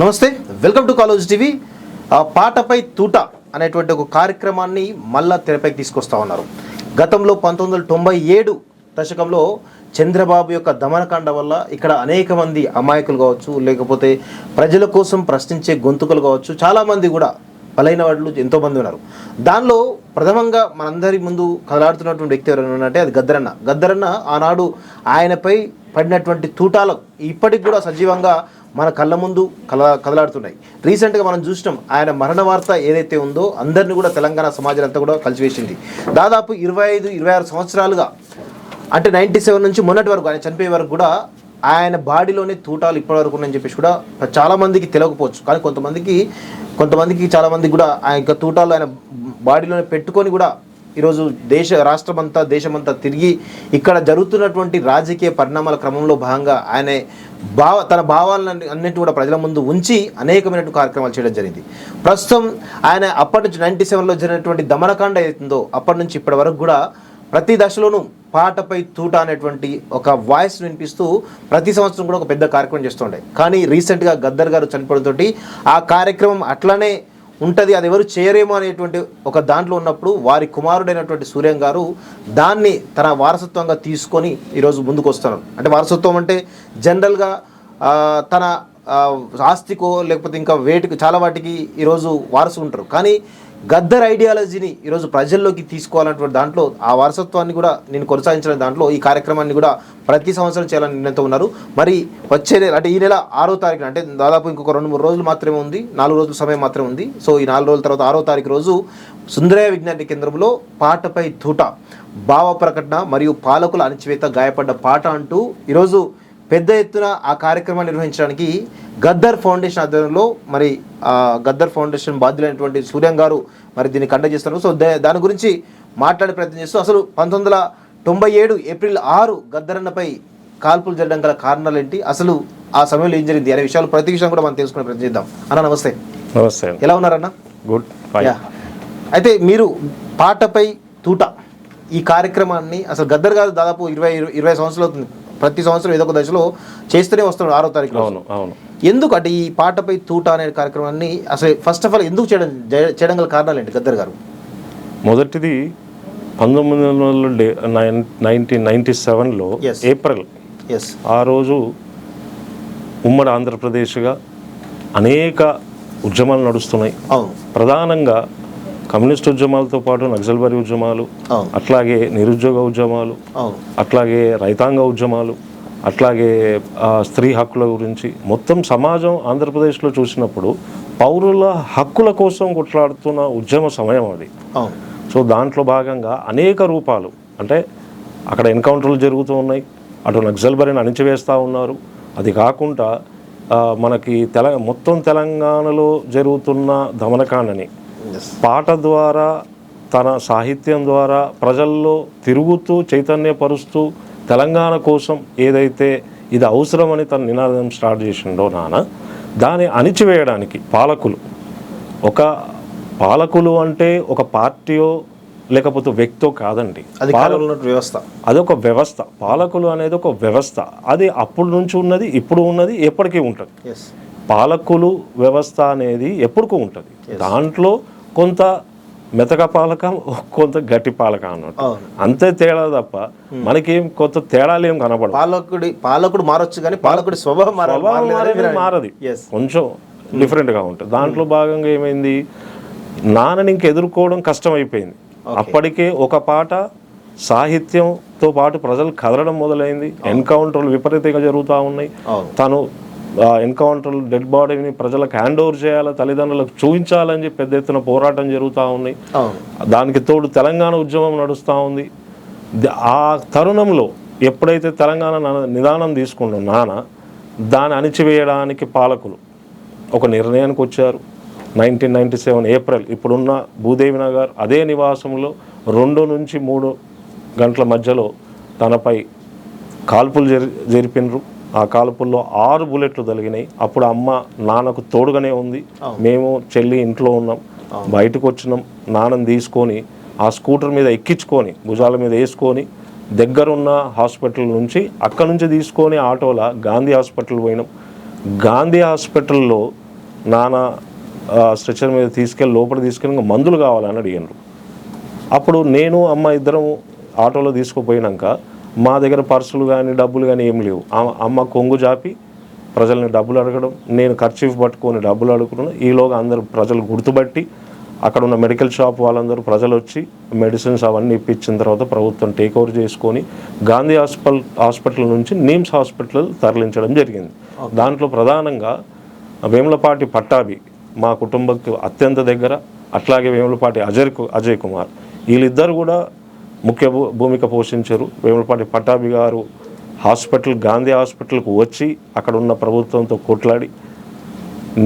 నమస్తే, welcome to college TV. పాటపై తూట అనేటువంటి ఒక కార్యక్రమాన్ని మళ్ళా తెరపైకి తీసుకొస్తా ఉన్నారు. గతంలో 1997 దశకంలో చంద్రబాబు యొక్క దమనకాండ వల్ల ఇక్కడ అనేక మంది అమాయకులు కావచ్చు, లేకపోతే ప్రజల కోసం ప్రశ్నించే గొంతుకలు కావచ్చు, చాలామంది కూడా బలైన వాళ్ళు ఎంతోమంది ఉన్నారు. దానిలో ప్రథమంగా మనందరి ముందు కదలాడుతున్నటువంటి వ్యక్తి ఎవరైనా అంటే అది గద్దరన్న. ఆనాడు ఆయనపై పడినటువంటి తూటాలకు ఇప్పటికి కూడా సజీవంగా మన కళ్ళ ముందు కదలాడుతున్నాయి. రీసెంట్గా మనం చూసినాం, ఆయన మరణ వార్త ఏదైతే ఉందో అందరినీ కూడా తెలంగాణ సమాజం అంతా కూడా కలిసివేసింది. దాదాపు 25-26 సంవత్సరాలుగా, అంటే 97 నుంచి మొన్నటి వరకు ఆయన చనిపోయే వరకు కూడా ఆయన బాడీలోనే తూటాలు ఇప్పటి వరకు ఉన్నాయని చెప్పేసి కూడా చాలామందికి తెలియకపోవచ్చు. కానీ కొంతమందికి చాలామందికి కూడా ఆ యొక్క తూటాలు ఆయన బాడీలోనే పెట్టుకొని కూడా ఈరోజు రాష్ట్రమంతా దేశమంతా తిరిగి ఇక్కడ జరుగుతున్నటువంటి రాజకీయ పరిణామాల క్రమంలో భాగంగా ఆయన తన భావాలను అన్నింటి కూడా ప్రజల ముందు ఉంచి అనేకమైనటువంటి కార్యక్రమాలు చేయడం జరిగింది. ప్రస్తుతం ఆయన అప్పటి నుంచి 97లో జరిగినటువంటి దమనకాండ ఏదైతుందో అప్పటి నుంచి ఇప్పటి వరకు కూడా ప్రతి దశలోనూ పాటపై తూట అనేటువంటి ఒక వాయిస్ వినిపిస్తూ ప్రతి సంవత్సరం కూడా ఒక పెద్ద కార్యక్రమం చేస్తుండే. కానీ రీసెంట్గా గద్దర్ గారు చనిపోవడంతో ఆ కార్యక్రమం అట్లానే ఉంటుంది, అది ఎవరు చేయరేమో అనేటువంటి ఒక దాంట్లో ఉన్నప్పుడు వారి కుమారుడైనటువంటి సూర్యం గారు దాన్ని తన వారసత్వంగా తీసుకొని ఈరోజు ముందుకు వస్తున్నారు. అంటే వారసత్వం అంటే జనరల్గా తన ఆస్తికో లేకపోతే ఇంకా చాలా వాటికి ఈరోజు వారసు ఉంటారు. కానీ గద్దర్ ఐడియాలజీని ఈరోజు ప్రజల్లోకి తీసుకోవాలన్నటువంటి దాంట్లో ఆ వారసత్వాన్ని కూడా నేను కొనసాగించిన దాంట్లో ఈ కార్యక్రమాన్ని కూడా ప్రతి సంవత్సరం చేయాలని నిర్ణయంతో ఉన్నారు. మరి వచ్చే అంటే ఈ నెల 6వ తారీఖున, అంటే దాదాపు ఇంకొక 2-3 రోజులు మాత్రమే ఉంది, 4 రోజుల సమయం మాత్రమే ఉంది. సో ఈ 4 రోజుల తర్వాత 6వ తారీఖు రోజు సుందరయ్య విజ్ఞాన కేంద్రంలో పాటపై తూట, భావ ప్రకటన మరియు పాలకుల అణచివేత, గాయపడ్డ పాట అంటూ ఈరోజు పెద్ద ఎత్తున ఆ కార్యక్రమాన్ని నిర్వహించడానికి గద్దర్ ఫౌండేషన్ ఆధ్వర్యంలో మరి గద్దర్ ఫౌండేషన్ బాధ్యులైనటువంటి సూర్యం గారు మరి దీన్ని కండక్ట్ చేస్తున్నారు. సో దాని గురించి మాట్లాడే ప్రయత్నం చేస్తూ అసలు 1997 ఏప్రిల్ 6 గద్దరన్నపై కాల్పులు జరగడం గల కారణాలు ఏంటి, అసలు ఆ సమయంలో ఏం జరిగింది అనే విషయాలు ప్రతి విషయం కూడా మనం తెలుసుకునే ప్రయత్నం చేద్దాం. అన్న నమస్తే. నమస్తే, ఎలా ఉన్నారన్న? గుడ్. అయితే మీరు పాటపై తూట ఈ కార్యక్రమాన్ని అసలు గద్దర్ గారు దాదాపు 20 సంవత్సరాలు అవుతుంది, ప్రతి సంవత్సరం ఏదో ఒక దశలో చేస్తూనే వస్తున్నాడు 6వ తారీఖు. అవును. ఎందుకు అంటే ఈ పాటపై తూట అనే కార్యక్రమాన్ని అసలు ఫస్ట్ ఆఫ్ ఆల్ ఎందుకు చేయడం గల కారణాలు ఏంటి గద్దర్ గారు? మొదటిది 1997లో ఏప్రిల్, ఆ రోజు ఉమ్మడి ఆంధ్రప్రదేశ్గా అనేక ఉద్యమాలు నడుస్తున్నాయి. ప్రధానంగా కమ్యూనిస్ట్ ఉద్యమాలతో పాటు నక్సల్బరీ ఉద్యమాలు, అట్లాగే నిరుద్యోగ ఉద్యమాలు, అట్లాగే రైతాంగ ఉద్యమాలు, అట్లాగే స్త్రీ హక్కుల గురించి మొత్తం సమాజం ఆంధ్రప్రదేశ్లో చూసినప్పుడు పౌరుల హక్కుల కోసం కొట్లాడుతున్న ఉద్యమ సమయం అది. సో దాంట్లో భాగంగా అనేక రూపాలు, అంటే అక్కడ ఎన్కౌంటర్లు జరుగుతూ ఉన్నాయి, అటు నక్సల్బరీని అణిచివేస్తూ ఉన్నారు. అది కాకుండా మనకి మొత్తం తెలంగాణలో జరుగుతున్న దమనకాండని పాట ద్వారా, తన సాహిత్యం ద్వారా ప్రజల్లో తిరుగుతూ చైతన్యపరుస్తూ తెలంగాణ కోసం ఏదైతే ఇది అవసరమని తన నినాదం స్టార్ట్ చేసిండో దాన్ని అణిచివేయడానికి పాలకులు అంటే ఒక పార్టీయో లేకపోతే వ్యక్తో కాదండి, అదొక వ్యవస్థ. పాలకులు అనేది ఒక వ్యవస్థ, అది అప్పుడు నుంచి ఉన్నది, ఇప్పుడు ఉన్నది, ఎప్పటికీ ఉంటుంది. పాలకులు వ్యవస్థ అనేది ఎప్పటికీ ఉంటుంది. దాంట్లో కొంత మెతక పాలకం, కొంత గట్టి పాలకం అన్నట్టు, అంతే తేడా తప్ప మనకేం కొత్త తేడాలు ఏం కనపడదు. పాలకుడు మారొచ్చు కానీ పాలకుడి స్వభావం మారది, కొంచెం డిఫరెంట్గా ఉంటుంది. దాంట్లో భాగంగా ఏమైంది, నాన్నని ఇంక ఎదుర్కోవడం కష్టమైపోయింది. అప్పటికే ఒక పాట సాహిత్యంతో పాటు ప్రజలు కదలడం మొదలైంది. ఎన్కౌంటర్లు విపరీతంగా జరుగుతూ ఉన్నాయి. తను ఎన్కౌంటర్లు డెడ్ బాడీని ప్రజలకు హ్యాండ్ ఓవర్ చేయాలి, తల్లిదండ్రులకు చూపించాలని చెప్పి పెద్ద ఎత్తున పోరాటం జరుగుతూ ఉన్నాయి. దానికి తోడు తెలంగాణ ఉద్యమం నడుస్తూ ఉంది. ఆ తరుణంలో ఎప్పుడైతే తెలంగాణ నిదానం తీసుకున్నాం దాన్ని అణిచివేయడానికి పాలకులు ఒక నిర్ణయానికి వచ్చారు. 1997 ఏప్రిల్, ఇప్పుడున్న భూదేవి నగర్ అదే నివాసంలో 2 నుంచి 3 గంటల మధ్యలో తనపై కాల్పులు జరిపినరు. ఆ కాల్పుల్లో 6 బుల్లెట్లు తగిలినాయి. అప్పుడు అమ్మ నాన్నకు తోడుగానే ఉంది, మేము చెల్లి ఇంట్లో ఉన్నాం. బయటకు వచ్చినాం, నాన్నని తీసుకొని ఆ స్కూటర్ మీద ఎక్కించుకొని భుజాల మీద వేసుకొని దగ్గరున్న హాస్పిటల్ నుంచి అక్కడి నుంచి తీసుకొని ఆటోలో గాంధీ హాస్పిటల్ పోయినాం. గాంధీ హాస్పిటల్లో నాన్న స్ట్రెచర్ మీద తీసుకెళ్ళి లోపల తీసుకెళ్ళి ఇంకా మందులు కావాలని అడిగినారు. అప్పుడు నేను అమ్మ ఇద్దరం ఆటోలో తీసుకుపోయినాక మా దగ్గర పర్సులు కానీ డబ్బులు కానీ ఏం లేవు. అమ్మ కొంగు జాపి ప్రజల్ని డబ్బులు అడగడం, నేను ఖర్చీఫ్ పట్టుకొని డబ్బులు అడుగుతున్నాను. ఈలోగా అందరు ప్రజలు గుర్తుపట్టి అక్కడ ఉన్న మెడికల్ షాప్ వాళ్ళందరూ ప్రజలు వచ్చి మెడిసిన్స్ అవన్నీ ఇప్పించిన తర్వాత ప్రభుత్వం టేక్ ఓవర్ చేసుకొని గాంధీ హాస్పిటల్ నుంచి నిమ్స్ హాస్పిటల్ తరలించడం జరిగింది. దాంట్లో ప్రధానంగా వేములపాటి పట్టాభి మా కుటుంబకు అత్యంత దగ్గర, అట్లాగే వేములపాటి అజయ్ కుమార్ వీళ్ళిద్దరు కూడా ముఖ్య భూమిక పోషించారు. వేములపాటి పట్టాభి గారు గాంధీ హాస్పిటల్కు వచ్చి అక్కడ ఉన్న ప్రభుత్వంతో కొట్లాడి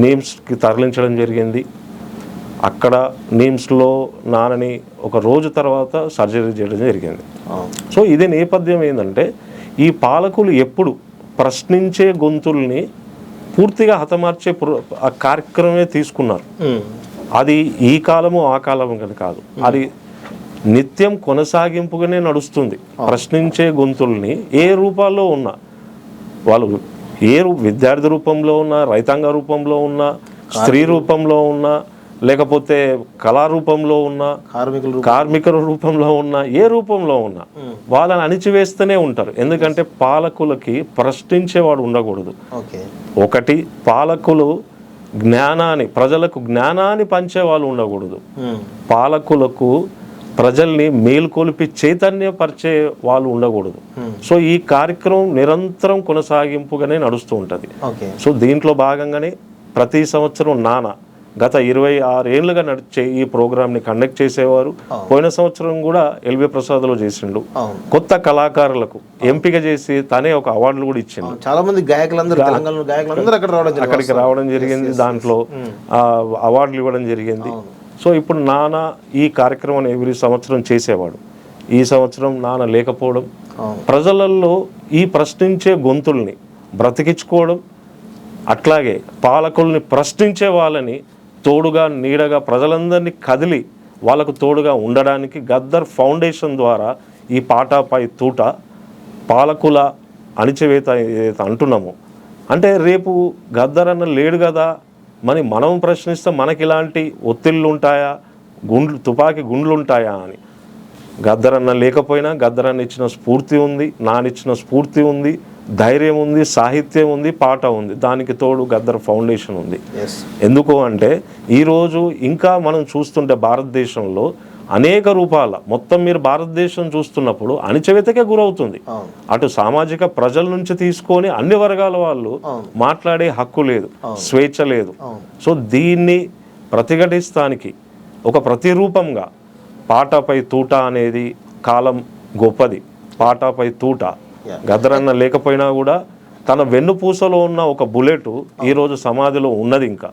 నిమ్స్కి తరలించడం జరిగింది. అక్కడ నిమ్స్లో నాన్నని ఒక రోజు తర్వాత సర్జరీ చేయడం జరిగింది. సో ఇదే నేపథ్యం ఏంటంటే ఈ పాలకులు ఎప్పుడు ప్రశ్నించే గొంతుల్ని పూర్తిగా హతమార్చే ఆ కార్యక్రమమే తీసుకున్నారు. అది ఈ కాలము ఆ కాలము కానీ కాదు, అది నిత్యం కొనసాగింపుగానే నడుస్తుంది. ప్రశ్నించే గొంతుల్ని ఏ రూపాల్లో ఉన్నా, వాళ్ళు విద్యార్థి రూపంలో ఉన్నా, రైతాంగ రూపంలో ఉన్నా, స్త్రీ రూపంలో ఉన్నా, లేకపోతే కళారూపంలో ఉన్నా, కార్మికుల రూపంలో ఉన్నా, ఏ రూపంలో ఉన్నా వాళ్ళని అణిచివేస్తూనే ఉంటారు. ఎందుకంటే పాలకులకి ప్రశ్నించేవాడు ఉండకూడదు. ఒకటి, పాలకులు ప్రజలకు జ్ఞానాన్ని పంచే వాళ్ళు ఉండకూడదు. పాలకులకు ప్రజల్ని మేల్కొలిపి చైతన్యపరిచే వాళ్ళు ఉండకూడదు. సో ఈ కార్యక్రమం నిరంతరం కొనసాగింపుగానే నడుస్తూ ఉంటుంది. సో దీంట్లో భాగంగానే ప్రతి సంవత్సరం నాన్న గత 26 ఏళ్ళుగా నడిచే ఈ ప్రోగ్రామ్ని కండక్ట్ చేసేవారు. పోయిన సంవత్సరం కూడా ఎల్వి ప్రసాద్లో చేసిండు. కొత్త కళాకారులకు ఎంపిక చేసి తనే ఒక అవార్డులు కూడా ఇచ్చిండు. చాలా మంది అక్కడికి రావడం జరిగింది. దాంట్లో అవార్డులు ఇవ్వడం జరిగింది. సో ఇప్పుడు నాన్న ఈ కార్యక్రమాన్ని ఎవ్రీ సంవత్సరం చేసేవాడు. ఈ సంవత్సరం నాన్న లేకపోవడం, ప్రజలలో ఈ ప్రశ్నించే గొంతుల్ని బ్రతికించుకోవడం, అట్లాగే పాలకుల్ని ప్రశ్నించే వాళ్ళని తోడుగా నీడగా ప్రజలందరినీ కదిలి వాళ్ళకు తోడుగా ఉండడానికి గద్దర్ ఫౌండేషన్ ద్వారా ఈ పాటపై తూట పాలకుల అణిచివేత ఏదైతే అంటున్నామో, అంటే రేపు గద్దర్ అన్న లేడు కదా మనం ప్రశ్నిస్తే మనకి ఇలాంటి ఒత్తిళ్ళు ఉంటాయా, తుపాకీ గుండ్లు ఉంటాయా అని. గద్దర్ అన్న లేకపోయినా గద్దర్ అన్న ఇచ్చిన స్ఫూర్తి ఉంది, నానిచ్చిన స్ఫూర్తి ఉంది, ధైర్యం ఉంది, సాహిత్యం ఉంది, పాట ఉంది, దానికి తోడు గద్దర్ ఫౌండేషన్ ఉంది. ఎందుకు అంటే ఈరోజు ఇంకా మనం చూస్తుంటే భారతదేశంలో అనేక రూపాల మొత్తం మీరు భారతదేశం చూస్తున్నప్పుడు అణిచివేతకే గురవుతుంది. అటు సామాజిక ప్రజల నుంచి తీసుకొని అన్ని వర్గాల వాళ్ళు మాట్లాడే హక్కు లేదు, స్వేచ్ఛ లేదు. సో దీన్ని ప్రతిఘటిస్తానికి ఒక ప్రతిరూపంగా పాటపై తూట అనేది కాలం గొప్పది. పాటపై తూట గద్దరన్న లేకపోయినా కూడా తన వెన్నుపూసలో ఉన్న ఒక బుల్లెట్ ఈరోజు సమాధిలో ఉన్నది ఇంకా.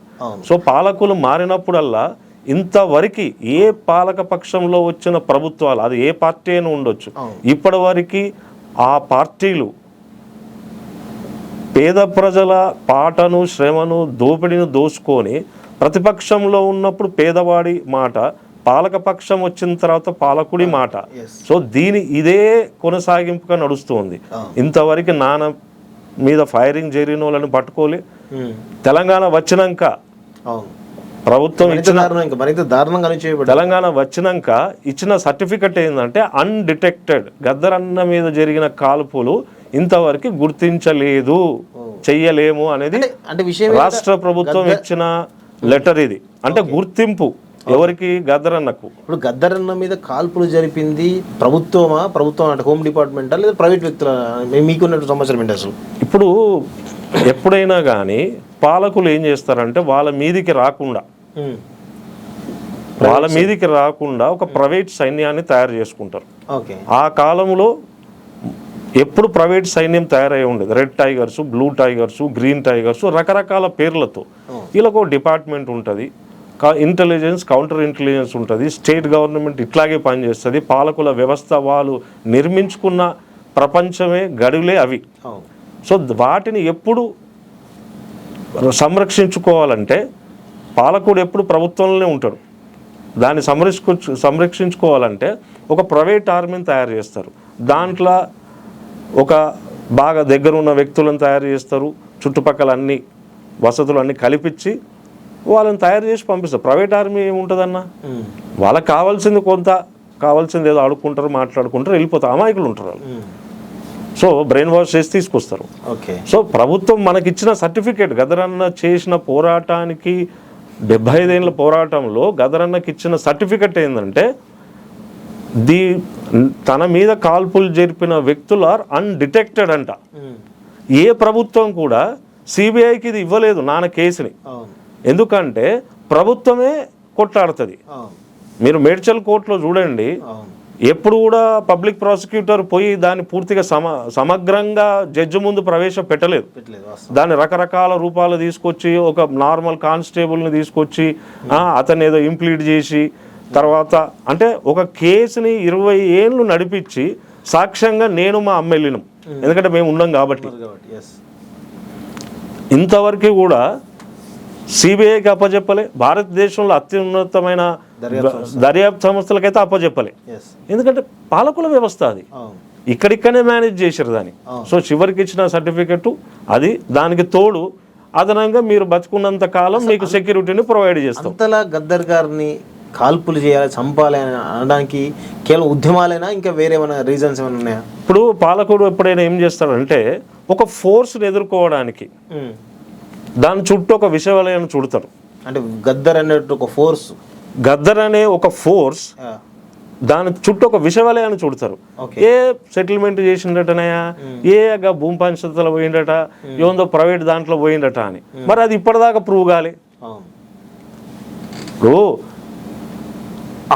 సో పాలకులు మారినప్పుడల్లా ఇంతవరకు ఏ పాలక పక్షంలో వచ్చిన ప్రభుత్వాలు, అది ఏ పార్టీ అయినా ఉండొచ్చు, ఇప్పటి వరకు ఆ పార్టీలు పేద ప్రజల పాటను, శ్రమను, దోపిడిని దోచుకొని ప్రతిపక్షంలో ఉన్నప్పుడు పేదవాడి మాట, పాలక పక్షం వచ్చిన తర్వాత పాలకుడి మాట. సో ఇదే కొనసాగింపుగా నడుస్తుంది. ఇంతవరకు నాన్న మీద ఫైరింగ్ జరిగిన వాళ్ళని పట్టుకోలే. తెలంగాణ వచ్చినాక ప్రభుత్వం తెలంగాణ వచ్చినాక ఇచ్చిన సర్టిఫికెట్ ఏంటంటే అన్డిటెక్టెడ్. గద్దర్ అన్న మీద జరిగిన కాల్పులు ఇంతవరకు గుర్తించలేదు, చెయ్యలేము అనేది రాష్ట్ర ప్రభుత్వం ఇచ్చిన లెటర్. ఇది అంటే గుర్తింపు ఎవరికి? గద్దర్ అన్నకు. ఇప్పుడు గద్దర్ అన్న మీద కాల్పులు జరిపింది ప్రభుత్వం అంటే హోమ్ డిపార్ట్మెంటా లేదా ప్రైవేట్ వ్యక్తుల? మీకున్న సమాచారం ఏంటి అసలు? ఇప్పుడు ఎప్పుడైనా కానీ పాలకులు ఏం చేస్తారంటే వాళ్ళ మీదికి రాకుండా ఒక ప్రైవేట్ సైన్యాన్ని తయారు చేసుకుంటారు. ఆ కాలంలో ఎప్పుడు ప్రైవేట్ సైన్యం తయారై ఉండేది. Red tigers, blue tigers, green tigers, రకరకాల పేర్లతో. వీళ్ళకు డిపార్ట్మెంట్ ఉంటుంది, ఇంటెలిజెన్స్, కౌంటర్ ఇంటెలిజెన్స్ ఉంటుంది, స్టేట్ గవర్నమెంట్ ఇట్లాగే పనిచేస్తుంది. పాలకుల వ్యవస్థ వాళ్ళు నిర్మించుకున్న ప్రపంచమే గడువులే అవి. సో వాటిని ఎప్పుడు సంరక్షించుకోవాలంటే పాలకుడు ఎప్పుడు ప్రభుత్వంలోనే ఉంటాడు. దాన్ని సంరక్షించుకోవాలంటే ఒక ప్రైవేట్ ఆర్మీని తయారు చేస్తారు. దాంట్లో ఒక బాగా దగ్గర ఉన్న వ్యక్తులను తయారు చేస్తారు, చుట్టుపక్కల అన్ని వసతులు అన్నీ కల్పించి వాళ్ళని తయారు చేసి పంపిస్తారు. ప్రైవేట్ ఆర్మీ ఏముంటుందన్న, వాళ్ళకి కావాల్సింది కొంత, కావాల్సింది ఏదో ఆడుకుంటారు, మాట్లాడుకుంటారు, వెళ్ళిపోతారు, అమాయకులు ఉంటారు వాళ్ళు. సో బ్రెయిన్ వాష్ చేసి తీసుకొస్తారు. సో ప్రభుత్వం మనకిచ్చిన సర్టిఫికేట్, గదరన్న చేసిన పోరాటానికి 75 ఏళ్ళ పోరాటంలో గదరన్నకి ఇచ్చిన సర్టిఫికెట్ ఏంటంటే తన మీద కాల్పులు జరిపిన వ్యక్తులు ఆర్ అన్డిటెక్టెడ్ అంట. ఏ ప్రభుత్వం కూడా సిబిఐకి ఇది ఇవ్వలేదు నాన్న కేసుని. ఎందుకంటే ప్రభుత్వమే కొట్లాడుతుంది. మీరు మేడ్చల్ కోర్టులో చూడండి, ఎప్పుడు కూడా పబ్లిక్ ప్రాసిక్యూటర్ పోయి దాన్ని పూర్తిగా సమగ్రంగా జడ్జి ముందు ప్రవేశపెట్టలేదు. దాన్ని రకరకాల రూపాలు తీసుకొచ్చి, ఒక నార్మల్ కానిస్టేబుల్ని తీసుకొచ్చి అతన్ని ఏదో ఇంప్లీడ్ చేసి, తర్వాత అంటే ఒక కేసుని 20 ఏళ్ళు నడిపించి సాక్ష్యంగా నేను మా అమ్మ వెళ్ళినాం, ఎందుకంటే మేము ఉన్నాం కాబట్టి. ఇంతవరకు కూడా సిబిఐకి అప్పచెప్పలే, భారతదేశంలో అత్యున్నతమైన దర్యాప్తు సంస్థలకైతే అప్పచెప్పలే. ఎందుకంటే పాలకుల వ్యవస్థ అది, ఇక్కడిక్కడనే మేనేజ్ చేశారు దాన్ని. సో చివరికి ఇచ్చిన సర్టిఫికెట్ అది, దానికి తోడు అదనంగా మీరు బతుకున్నంత కాలం మీకు సెక్యూరిటీని ప్రొవైడ్ చేస్తాం. అంతలా గద్దర్ గారిని కాల్పులు చేయాలి, చంపాలి అని అనడానికి కేవలం ఉద్యమాలైనా ఇంకా వేరే ఏమైనా రీజన్స్ ఏమైనా ఉన్నాయా? ఇప్పుడు పాలకుడు ఎప్పుడైనా ఏం చేస్తాడంటే ఒక ఫోర్స్ని ఎదుర్కోవడానికి దాని చుట్టూ ఒక విషవలయాన్ని చుడతారు. అంటే గద్దర్ అనేటు ఒక ఫోర్స్, గద్దర్ అనే ఒక ఫోర్స్ దాని చుట్టూ ఒక విషవలయాన్ని చుడతారు. ఏ సెటిల్మెంట్ చేసిండటనయా, ఏ భూమి పంచాయతీలో పోయిండట, ఏదో ప్రైవేట్ దాంట్లో పోయిండట అని. మరి అది ఇప్పటిదాకా ప్రూవ్ కాలే. ఇప్పుడు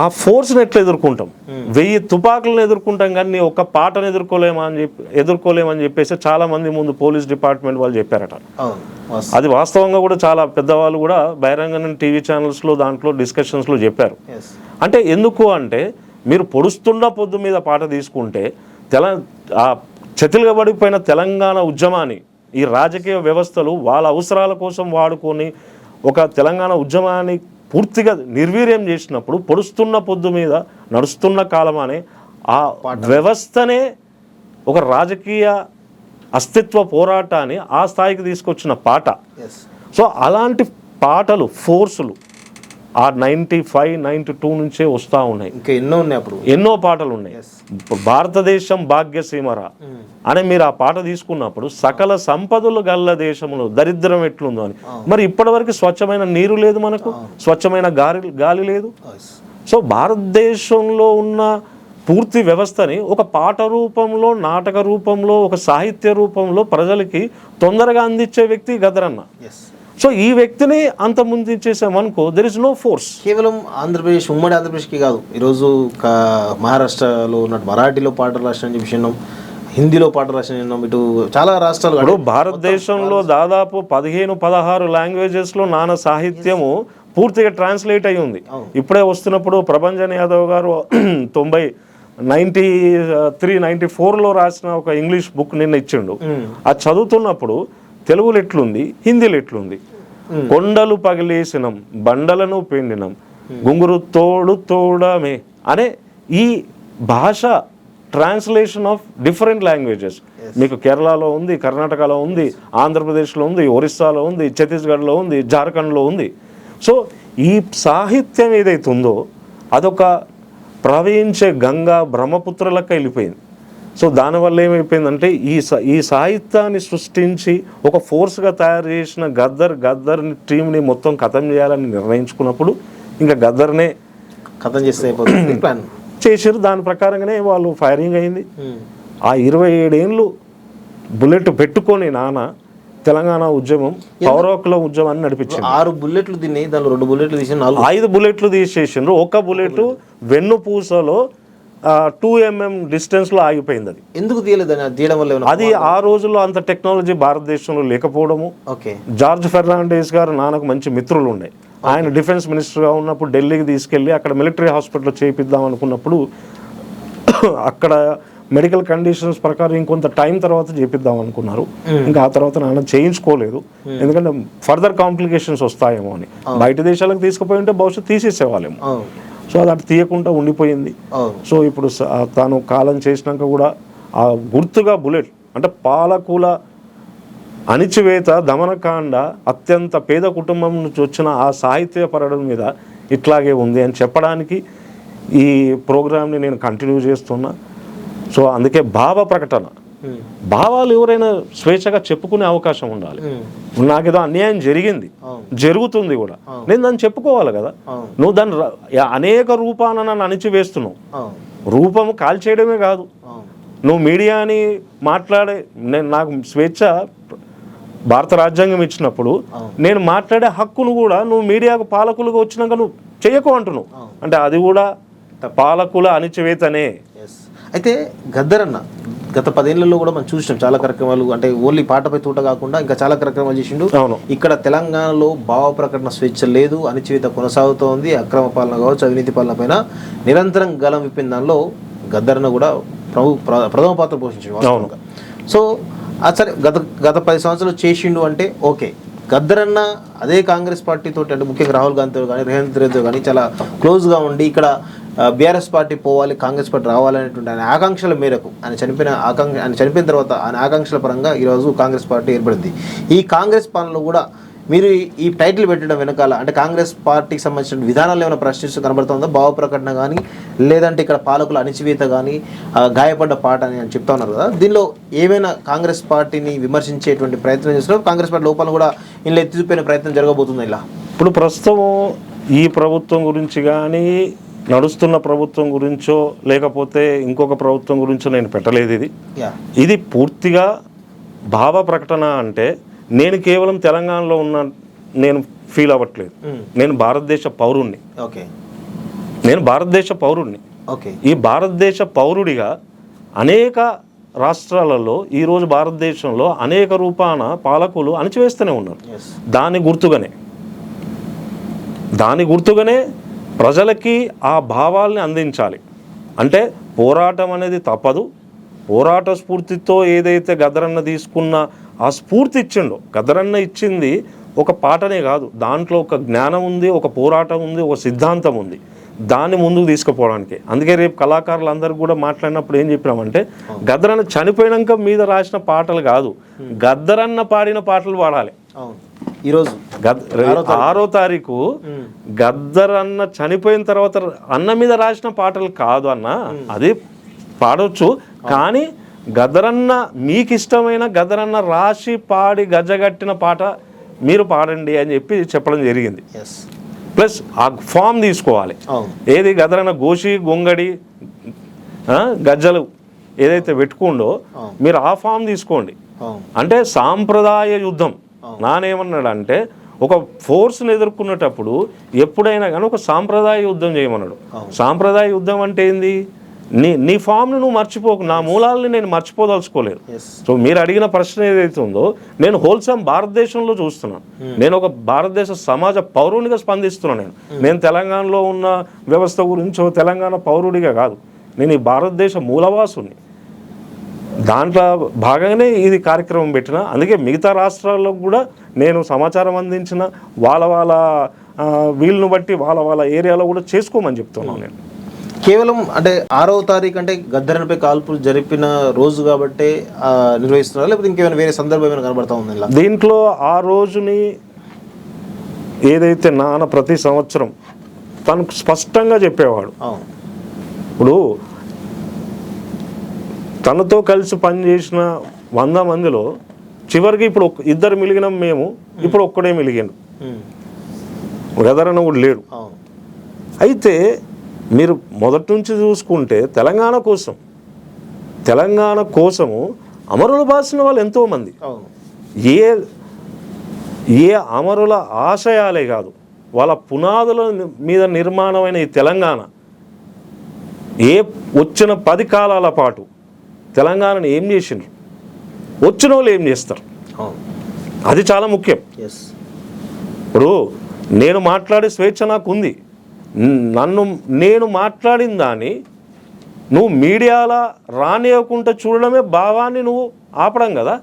ఆ ఫోర్స్ని ఎట్లా ఎదుర్కొంటాం? 1000 తుపాకులను ఎదుర్కొంటాం, కానీ ఒక్క పాటను ఎదుర్కోలేమని చెప్పేసి చాలా మంది ముందు పోలీస్ డిపార్ట్మెంట్ వాళ్ళు చెప్పారట. అది వాస్తవంగా కూడా చాలా పెద్దవాళ్ళు కూడా బహిరంగ టీవీ ఛానల్స్లో దాంట్లో డిస్కషన్స్లో చెప్పారు. అంటే ఎందుకు అంటే మీరు పొడుస్తున్న పొద్దు మీద పాట తీసుకుంటే ఆ చతిలుగా పడిపోయిన తెలంగాణ ఉద్యమాన్ని ఈ రాజకీయ వ్యవస్థలు వాళ్ళ అవసరాల కోసం వాడుకొని ఒక తెలంగాణ ఉద్యమాన్ని పూర్తిగా నిర్వీర్యం చేసినప్పుడు పొడుస్తున్న పొద్దు మీద నడుస్తున్న కాలం అనే ఆ వ్యవస్థనే ఒక రాజకీయ అస్తిత్వ పోరాటాన్ని ఆ స్థాయికి తీసుకొచ్చిన పాట. సో అలాంటి పాటలు ఫోర్సులు ఆ 95, 92 నుంచే వస్తూ ఉన్నాయి. ఇంకా ఎన్నో ఉన్నాయి, అప్పుడు ఎన్నో పాటలు ఉన్నాయి. భారతదేశం భాగ్యసీమరా అని మీరు ఆ పాట తీసుకున్నప్పుడు సకల సంపదలు గల్ల దేశంలో దరిద్రం ఎట్లుందో అని. మరి ఇప్పటివరకు స్వచ్ఛమైన నీరు లేదు, మనకు స్వచ్ఛమైన గాలి లేదు. సో భారతదేశంలో ఉన్న పూర్తి వ్యవస్థని ఒక పాట రూపంలో, నాటక రూపంలో, ఒక సాహిత్య రూపంలో ప్రజలకి తొందరగా అందించే వ్యక్తి గదరన్న. సో ఈ వ్యక్తిని అంత ముందు చేసామనుకో, దెర్ ఇస్ నో ఫోర్స్. కేవలం ఆంధ్రప్రదేశ్, ఉమ్మడి ఆంధ్రప్రదేశ్కి కాదు, ఈరోజు మహారాష్ట్రలో ఉన్నట్టు మరాఠీలో పాటలు రాసిన విషయం, హిందీలో పాటలు రాసిన, ఇటు చాలా రాష్ట్రాలు. ఇప్పుడు భారతదేశంలో దాదాపు 15-16 లాంగ్వేజెస్లో నాన్న సాహిత్యము పూర్తిగా ట్రాన్స్లేట్ అయి ఉంది. ఇప్పుడే వస్తున్నప్పుడు ప్రభంజన్ యాదవ్ గారు 93-94లో రాసిన ఒక ఇంగ్లీష్ బుక్ నిన్న ఇచ్చిండు. అది చదువుతున్నప్పుడు తెలుగులో ఎట్లుంది, హిందీలో ఎట్లుంది. కొండలు పగిలేసినం, బండలను పిండినం, గుంగురు తోడు తోడమే అనే ఈ భాష ట్రాన్స్లేషన్ ఆఫ్ డిఫరెంట్ లాంగ్వేజెస్ మీకు కేరళలో ఉంది, కర్ణాటకలో ఉంది, ఆంధ్రప్రదేశ్లో ఉంది, ఒరిస్సాలో ఉంది, ఛత్తీస్గఢ్లో ఉంది, జార్ఖండ్లో ఉంది. సో ఈ సాహిత్యం ఏదైతే ఉందో అదొక ప్రవహించే గంగా బ్రహ్మపుత్రులకు వెళ్ళిపోయింది. సో దానివల్ల ఏమైపోయిందంటే ఈ సాహిత్యాన్ని సృష్టించి ఒక ఫోర్స్గా తయారు చేసిన గద్దర్ టీంని మొత్తం ఖతం చేయాలని నిర్ణయించుకున్నప్పుడు ఇంకా గద్దర్నే ఖతం చేస్తే చేసారు. దాని ప్రకారంగానే వాళ్ళు ఫైరింగ్ అయింది. ఆ 27 ఏళ్ళు బుల్లెట్ పెట్టుకొని నాన్న తెలంగాణ ఉద్యమం పౌరకుల ఉద్యమాన్ని నడిపించారు. 6 బుల్లెట్లు తిని దానిలో 2 బుల్లెట్లు తీసి 5 బుల్లెట్లు తీసేసిండ్రు. ఒక బుల్లెట్ వెన్నుపూసలో 2 mm డిస్టెన్స్లో ఆగిపోయింది. అది ఎందుకు తీయడం వల్ల? అది ఆ రోజుల్లో అంత టెక్నాలజీ భారతదేశంలో లేకపోవడము. జార్జ్ ఫెర్నాండెస్ గారు నాన్నకు మంచి మిత్రులు ఉండే. ఆయన డిఫెన్స్ మినిస్టర్గా ఉన్నప్పుడు ఢిల్లీకి తీసుకెళ్ళి అక్కడ మిలిటరీ హాస్పిటల్లో చేయిద్దాం అనుకున్నప్పుడు అక్కడ మెడికల్ కండిషన్స్ ప్రకారం ఇంకొంత టైం తర్వాత చేపిద్దాం అనుకున్నారు. ఇంకా ఆ తర్వాత నాన్న చేయించుకోలేదు, ఎందుకంటే ఫర్దర్ కాంప్లికేషన్స్ వస్తాయేమో అని. బయట దేశాలకు తీసుకుపోయి ఉంటే భవిష్యత్తు తీసేసేవాళ్ళేమో. సో అది అటు తీయకుండా ఉండిపోయింది. సో ఇప్పుడు తాను కాలం చేసినాక కూడా ఆ గుర్తుగా బుల్లెట్ అంటే పాలకుల అణిచివేత దమనకాండ అత్యంత పేద కుటుంబం నుంచి వచ్చిన ఆ సాహిత్యపరడం మీద ఇట్లాగే ఉంది అని చెప్పడానికి ఈ ప్రోగ్రామ్ని నేను కంటిన్యూ చేస్తున్నా. సో అందుకే భావ ప్రకటన, భావాలు ఎవరైనా స్వేచ్ఛగా చెప్పుకునే అవకాశం ఉండాలి. నాకేదో అన్యాయం జరిగింది, జరుగుతుంది కూడా, నేను దాన్ని చెప్పుకోవాలి కదా. నువ్వు దాన్ని అనేక రూపాన నన్ను అణిచివేస్తున్నావు. రూపము కాల్చేయడమే కాదు, నువ్వు మీడియాని మాట్లాడే, నాకు స్వేచ్ఛ భారత రాజ్యాంగం ఇచ్చినప్పుడు నేను మాట్లాడే హక్కును కూడా నువ్వు మీడియాకు పాలకులుగా వచ్చినాక నువ్వు చెయ్యకు అంటున్నావు. అంటే అది కూడా పాలకుల అణిచివేతనే. అయితే గద్దరన్న గత 10 ఏళ్లలో కూడా మనం చూసినాం చాలా కార్యక్రమాలు, అంటే ఓన్లీ పాటపై తూట కాకుండా ఇంకా చాలా కార్యక్రమాలు చేసిండు. ఇక్కడ తెలంగాణలో భావ ప్రకటన స్వేచ్ఛ లేదు, అణిచివేత కొనసాగుతోంది. అక్రమ పాలన కావచ్చు, అవినీతి పాలన పైన నిరంతరం గలం విప్పిన దానిలో గద్దరన్న కూడా ప్రథమ పాత్ర పోషించాడు. సో సరే, గత 10 సంవత్సరాలు చేసిండు అంటే ఓకే. గద్దరన్న అదే కాంగ్రెస్ పార్టీతో, అంటే ముఖ్యంగా రాహుల్ గాంధీతో కానీ రేవంత్ రెడ్డితో కానీ చాలా క్లోజ్గా ఉండి ఇక్కడ బీఆర్ఎస్ పార్టీ పోవాలి, కాంగ్రెస్ పార్టీ రావాలనేటువంటి ఆయన ఆకాంక్షల మేరకు ఆయన చనిపోయిన తర్వాత ఆయన ఆకాంక్షల పరంగా ఈరోజు కాంగ్రెస్ పార్టీ ఏర్పడింది. ఈ కాంగ్రెస్ పాలనలో కూడా మీరు ఈ టైటిల్ పెట్టడం వెనకాల అంటే కాంగ్రెస్ పార్టీకి సంబంధించిన విధానాలు ఏమైనా ప్రశ్నిస్తూ కనబడుతుందో, భావ ప్రకటన కానీ లేదంటే ఇక్కడ పాలకుల అణిచివేత కానీ గాయపడ్డ పాట అని చెప్తా ఉన్నారు కదా, దీనిలో ఏమైనా కాంగ్రెస్ పార్టీని విమర్శించేటువంటి ప్రయత్నం చేస్తున్నారు? కాంగ్రెస్ పార్టీ లోపల కూడా ఇలా ఎత్తి చూపే ప్రయత్నం జరగబోతుంది ఇలా? ఇప్పుడు ప్రస్తుతం ఈ ప్రభుత్వం గురించి కానీ, నడుస్తున్న ప్రభుత్వం గురించో లేకపోతే ఇంకొక ప్రభుత్వం గురించో నేను పెట్టలేదు. ఇది పూర్తిగా భావ ప్రకటన. అంటే నేను కేవలం తెలంగాణలో ఉన్న నేను ఫీల్ అవ్వట్లేదు. నేను భారతదేశ పౌరుణ్ణి. నేను భారతదేశ పౌరుణ్ణి. ఈ భారతదేశ పౌరుడిగా అనేక రాష్ట్రాలలో ఈరోజు భారతదేశంలో అనేక రూపాన పాలకులు అణిచివేస్తూనే ఉన్నారు. దాని గుర్తుగానే ప్రజలకి ఆ భావాల్ని అందించాలి. అంటే పోరాటం అనేది తప్పదు. పోరాట స్ఫూర్తితో ఏదైతే గద్దరన్న తీసుకున్న ఆ స్ఫూర్తి ఇచ్చిండో, గద్దరన్న ఇచ్చింది ఒక పాటనే కాదు, దాంట్లో ఒక జ్ఞానం ఉంది, ఒక పోరాటం ఉంది, ఒక సిద్ధాంతం ఉంది. దాన్ని ముందుకు తీసుకుపోవడానికి. అందుకే రేపు కళాకారులు అందరూ కూడా మాట్లాడినప్పుడు ఏం చెప్పినామంటే, గద్దరన్న చనిపోయినాక మీద రాసిన పాటలు కాదు, గద్దరన్న పాడిన పాటలు పాడాలి. ఈరోజు 6వ తారీఖు గద్దరన్న చనిపోయిన తర్వాత అన్న మీద రాసిన పాటలు కాదు అన్న, అది పాడవచ్చు. కానీ గద్దరన్న మీకు ఇష్టమైన గద్దరన్న రాసి పాడి గజ్జగట్టిన పాట మీరు పాడండి అని చెప్పడం జరిగింది. ప్లస్ ఆ ఫామ్ తీసుకోవాలి. ఏది గద్దరన్న గోషి గొంగడి గజ్జలు ఏదైతే పెట్టుకుండో మీరు ఆ ఫామ్ తీసుకోండి. అంటే సాంప్రదాయ యుద్ధం. నానేమన్నాడు, ఒక ఫోర్స్ని ఎదుర్కొనేటప్పుడు ఎప్పుడైనా కానీ ఒక సాంప్రదాయ యుద్ధం చేయమన్నాడు. సాంప్రదాయ యుద్ధం అంటే ఏంది? నీ ఫామ్ని నువ్వు మర్చిపోకు, నా మూలాలని నేను మర్చిపోదలుచుకోలేదు. సో మీరు అడిగిన ప్రశ్న ఏదైతే ఉందో, నేను హోల్సమ్ భారతదేశంలో చూస్తున్నాను. నేను ఒక భారతదేశ సమాజ పౌరునిగా స్పందిస్తున్నాను. నేను తెలంగాణలో ఉన్న వ్యవస్థ గురించో తెలంగాణ పౌరుడిగా కాదు, నేను ఈ భారతదేశ మూలవాసుని. దాంట్లో భాగంగానే ఇది కార్యక్రమం పెట్టిన. అందుకే మిగతా రాష్ట్రాల్లో కూడా నేను సమాచారం అందించిన, వాళ్ళ వీళ్ళను బట్టి వాళ్ళ ఏరియాలో కూడా చేసుకోమని చెప్తున్నాను. నేను కేవలం అంటే 6వ తారీఖు అంటే గద్దరన్నపై కాల్పులు జరిపిన రోజు కాబట్టి నిర్వహిస్తున్నారు, లేకపోతే ఇంకేమైనా వేరే సందర్భం ఏమైనా కనబడతా ఉంది ఇలా? దీంట్లో ఆ రోజుని ఏదైతే నాన్న ప్రతి సంవత్సరం తనకు స్పష్టంగా చెప్పేవాడు. ఇప్పుడు తనతో కలిసి పనిచేసిన 100 మందిలో చివరికి ఇప్పుడు 2 మిలిగినాం మేము, ఇప్పుడు ఒక్కడే మిలిగాడు. గద్దరన్న కూడా లేడు. అయితే మీరు మొదటి నుంచి చూసుకుంటే తెలంగాణ కోసము అమరులు బాసిన వాళ్ళు ఎంతోమంది. ఏ అమరుల ఆశయాలే కాదు, వాళ్ళ పునాదుల మీద నిర్మాణమైన ఈ తెలంగాణ వచ్చిన 10 కాలాల పాటు తెలంగాణను ఏం చేసిండ్రు, వచ్చిన వాళ్ళు ఏం చేస్తారు, అది చాలా ముఖ్యం. ఇప్పుడు నేను మాట్లాడే స్వేచ్ఛ నాకు ఉంది. నేను మాట్లాడిన దాన్ని నువ్వు మీడియాలో రానివ్వకుండా చూడడమే భావాన్ని నువ్వు ఆపడం కదా.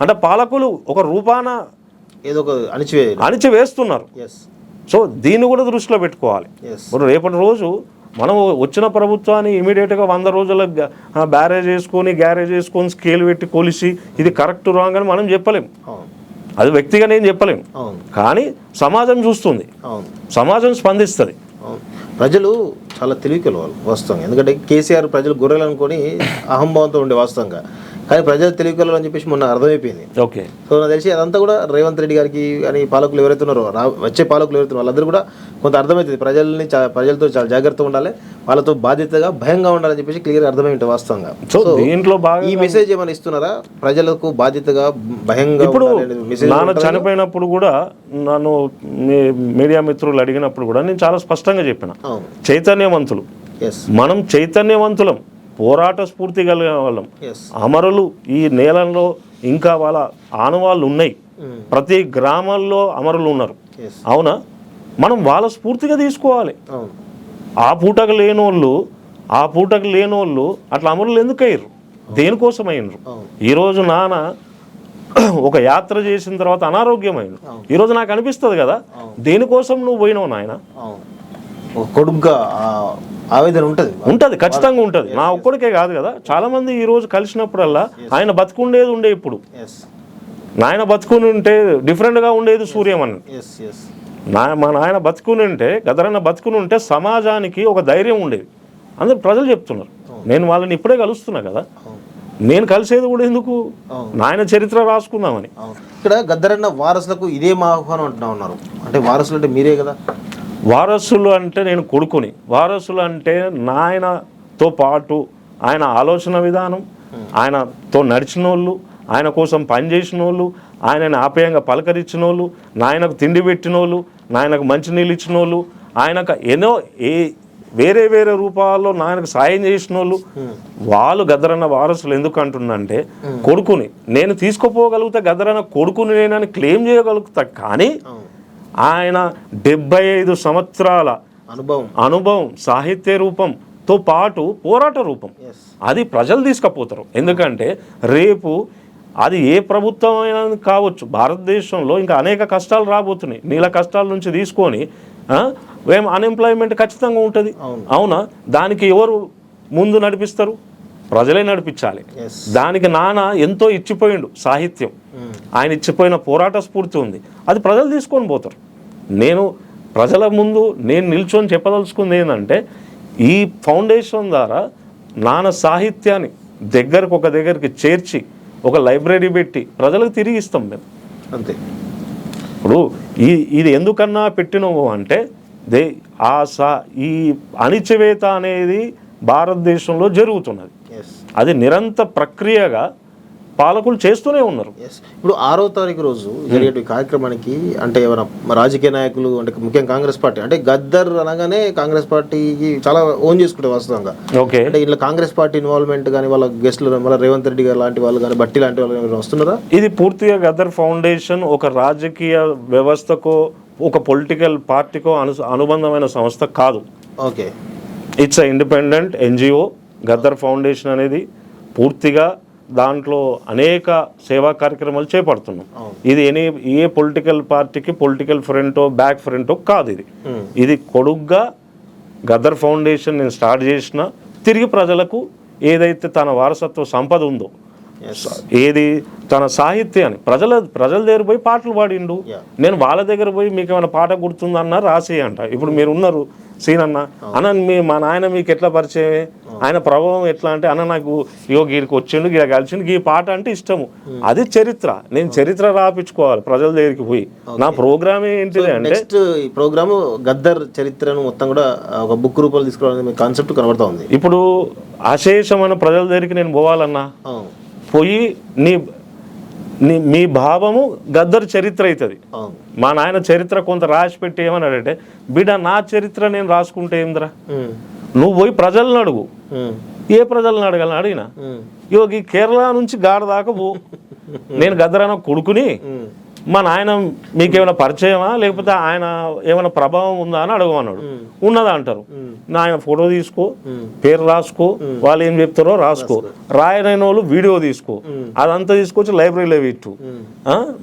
అంటే పాలకులు ఒక రూపాన ఏదో ఒక అణిచివేస్తున్నారు. సో దీన్ని కూడా దృష్టిలో పెట్టుకోవాలి. ఇప్పుడు రేపటి రోజు మనం వచ్చిన ప్రభుత్వాన్ని ఇమీడియట్గా 100 రోజుల గ్యారేజ్ చేసుకొని స్కేల్ పెట్టి కొలిసి ఇది కరెక్ట్ రాంగ్ అని మనం చెప్పలేము. అది వ్యక్తిగా నేను చెప్పలేను, అవును కానీ సమాజం చూస్తుంది, అవును సమాజం స్పందిస్తుంది. అవును. ప్రజలు చాలా తెలివికలు వాళ్ళు వాస్తవంగా, ఎందుకంటే కేసీఆర్ ప్రజలు గొర్రెలు అనుకొని అహంభావంతో ఉండే వాస్తవంగా, కానీ ప్రజలు తెలివికలు అని చెప్పేసి మొన్న అర్థమైపోయింది. ఓకే, సో నాకు తెలిసి అదంతా కూడా రేవంత్ రెడ్డి గారికి అని పాలకులు ఎవరైతే ఉన్నారో వచ్చే పాలకులు ఎవరైతే వాళ్ళందరూ కూడా కొంత అర్థమవుతుంది, ప్రజలతో చాలా జాగ్రత్తగా ఉండాలి, వాళ్ళతో బాధ్యతగా భయంగా ఉండాలని చెప్పేసి క్లియర్గా అర్థమై ఉంటుంది వాస్తవంగా. సో దీంట్లో బాగా ఈ మెసేజ్ ఏమైనా ఇస్తున్నారా, ప్రజలకు బాధ్యతగా భయంగా ఇప్పుడు ఉండాలి అనే మెసేజ్? నాన్న చనిపోయినప్పుడు కూడా నన్ను మీడియా మిత్రులు అడిగినప్పుడు కూడా నేను చాలా స్పష్టంగా చెప్పిన, అవును చైతన్యవంతులు, ఎస్ మనం చైతన్యవంతులం, పోరాట స్ఫూర్తి కలిగిన వాళ్ళం, ఎస్ అమరులు ఈ నేలలో ఇంకా వాళ్ళ ఆనవాళ్ళు ఉన్నాయి, ప్రతి గ్రామాల్లో అమరులు ఉన్నారు. ఎస్ అవునా, మనం వాళ్ళ స్ఫూర్తిగా తీసుకోవాలి. అవును ఆ పూటకు లేనోళ్ళు అట్లా అమరులు ఎందుకు అయ్యారు, దేనికోసం అయినరు? అవును ఈరోజు నాన్న ఒక యాత్ర చేసిన తర్వాత అనారోగ్యమైన, ఈరోజు నాకు అనిపిస్తుంది కదా, దేనికోసం నువ్వు పోయినావు నాయన? అవును ఒక కొడుగ్గా ఆవేదన ఉంటుంది ఖచ్చితంగా ఉంటుంది. నా ఒక్కడికే కాదు కదా, చాలా మంది ఈ రోజు కలిసినప్పుడల్లా ఆయన బతుకుండేది ఉండే, ఇప్పుడు ఎస్ నాయన బతుకుని ఉంటే డిఫరెంట్గా ఉండేది సూర్యమన్. ఎస్ ఎస్ మా నాయన బతుకుని ఉంటే, గదరన్న బతుకుని ఉంటే సమాజానికి ఒక ధైర్యం ఉండేది. అందరు ప్రజలు చెప్తున్నారు, నేను వాళ్ళని ఇప్పుడే కలుస్తున్నా కదా, నేను కలిసేది కూడా ఎందుకు, నాయన చరిత్ర రాసుకుందామని. ఇక్కడ గద్దరన్న వారసులకు ఇదే మా ఆహ్వానం అంటున్నా ఉన్నారు, అంటే వారసులు అంటే మీరే కదా? వారసులు అంటే నేను కొడుకుని, వారసులు అంటే నాయనతో పాటు ఆయన ఆలోచన విధానం, ఆయనతో నడిచిన వాళ్ళు, ఆయన కోసం పనిచేసిన వాళ్ళు, ఆయనని ఆప్యాయంగా పలకరించిన వాళ్ళు, నాయనకు తిండి పెట్టిన వాళ్ళు, నాయనకు మంచినీళ్ళు ఇచ్చిన వాళ్ళు, ఆయనకు ఎన్నో వేరే వేరే రూపాల్లో నాయనకు సాయం చేసిన వాళ్ళు గద్దరన్న వారసులు. ఎందుకు అంటున్నంటే, కొడుకుని నేను తీసుకుపోగలుగుతా, గద్దరన్న కొడుకుని నేనని క్లెయిమ్ చేయగలుగుతా, కానీ ఆయన 75 సంవత్సరాల అనుభవం, సాహిత్య రూపంతో పాటు పోరాట రూపం, అది ప్రజలు తీసుకుపోతారు. ఎందుకంటే రేపు అది ఏ ప్రభుత్వం అయినా కావచ్చు, భారతదేశంలో ఇంకా అనేక కష్టాలు రాబోతున్నాయి. నీళ్ళ కష్టాల నుంచి తీసుకొని అన్ఎంప్లాయ్మెంట్ ఖచ్చితంగా ఉంటుంది. అవునా, దానికి ఎవరు ముందు నడిపిస్తారు? ప్రజలే నడిపించాలి. దానికి నాన్న ఎంతో ఇచ్చిపోయిండు సాహిత్యం, ఆయన ఇచ్చిపోయిన పోరాట స్ఫూర్తి ఉంది, అది ప్రజలు తీసుకొని పోతారు. నేను ప్రజల ముందు నేను నిల్చొని చెప్పదలుచుకుంది ఏంటంటే, ఈ ఫౌండేషన్ ద్వారా నాన్న సాహిత్యాన్ని దగ్గరికి చేర్చి ఒక లైబ్రరీ పెట్టి ప్రజలకు తిరిగి ఇస్తాం మేము, అంతే. ఇప్పుడు ఇది ఎందుకన్నా పెట్టినవు అంటే, ఈ అణిచివేత అనేది భారతదేశంలో జరుగుతున్నది, అది నిరంతర ప్రక్రియగా పాలకులు చేస్తూనే ఉన్నారు. ఇప్పుడు 6వ తారీఖు రోజు జరిగే కార్యక్రమానికి అంటే ఏమైనా రాజకీయ నాయకులు, అంటే ముఖ్యంగా కాంగ్రెస్ పార్టీ, అంటే గద్దర్ అనగానే కాంగ్రెస్ పార్టీకి చాలా ఓన్ చేసుకుంటే వాస్తవంగా, ఓకే, అంటే ఇలా కాంగ్రెస్ పార్టీ ఇన్వాల్వ్మెంట్ కానీ, వాళ్ళ గెస్టులు మళ్ళీ రేవంత్ రెడ్డి గారు లాంటి వాళ్ళు కానీ, బట్టి లాంటి వాళ్ళు వస్తున్నారా? ఇది పూర్తిగా గద్దర్ ఫౌండేషన్ ఒక రాజకీయ వ్యవస్థకో ఒక పొలిటికల్ పార్టీకో అనుబంధమైన సంస్థ కాదు. Okay, it's independent NGO. Gaddar foundation అనేది పూర్తిగా దాంట్లో అనేక సేవా కార్యక్రమాలు చేపడుతున్నాం. ఇది ఏ పొలిటికల్ పార్టీకి పొలిటికల్ ఫ్రంటో బ్యాక్ ఫ్రంటో కాదు. ఇది కొడుగ్గా గద్దర్ ఫౌండేషన్ నేను స్టార్ట్ చేసిన, తిరిగి ప్రజలకు ఏదైతే తన వారసత్వ సంపద ఉందో, ఏది తన సాహిత్యాన్ని ప్రజల దగ్గర పోయి పాటలు పాడిండు. నేను వాళ్ళ దగ్గర పోయి మీకు ఏమైనా పాట గుర్తుందన్నా రాసి అంట. ఇప్పుడు మీరు ఉన్నారు సీన్ అన్న మా నాయన మీకు ఎట్లా పరిచయం, ఆయన ప్రభావం ఎట్లా అంటే, అన్న నాకు గీడికి వచ్చిండు, గీడ కలిసిండు, ఈ పాట అంటే ఇష్టము, అది చరిత్ర. నేను చరిత్ర రాపించుకోవాలి ప్రజల దగ్గరికి పోయి. నా ప్రోగ్రామ్ ఏంటిది అంటే, నెక్స్ట్ ఈ ప్రోగ్రామ్ గద్దర్ చరిత్రను మొత్తం కూడా ఒక బుక్ రూపంలో తీసుకోవాలని కాన్సెప్ట్ కనబడతా ఉంది. ఇప్పుడు అశేషమైన ప్రజల దగ్గరికి నేను పోవాలన్నా, పోయి మీ భావము గద్దర్ చరిత్ర అవుతుంది. మా నాయన చరిత్ర కొంత రాసి పెట్టి ఏమన్నాడంటే, బిడ్డ నా చరిత్ర నేను రాసుకుంటే ఏందిరా, నువ్వు పోయి ప్రజలను అడుగు. ఏ ప్రజలను అడగాలని అడిగినా, ఈ కేరళ నుంచి గాడ దాకా పో, నేను గద్దరన్న కొడుకుని, మా నాయన మీకేమైనా పరిచయమా లేకపోతే ఆయన ఏమైనా ప్రభావం ఉందా అని అడగమన్నాడు. ఉన్నదా అంటారు. ఆయన ఫోటో తీసుకో, పేరు రాసుకో, వాళ్ళు ఏం చెప్తారో రాసుకో, రాయనైన వాళ్ళు వీడియో తీసుకో, అదంతా తీసుకొచ్చి లైబ్రరీలో పెట్టు.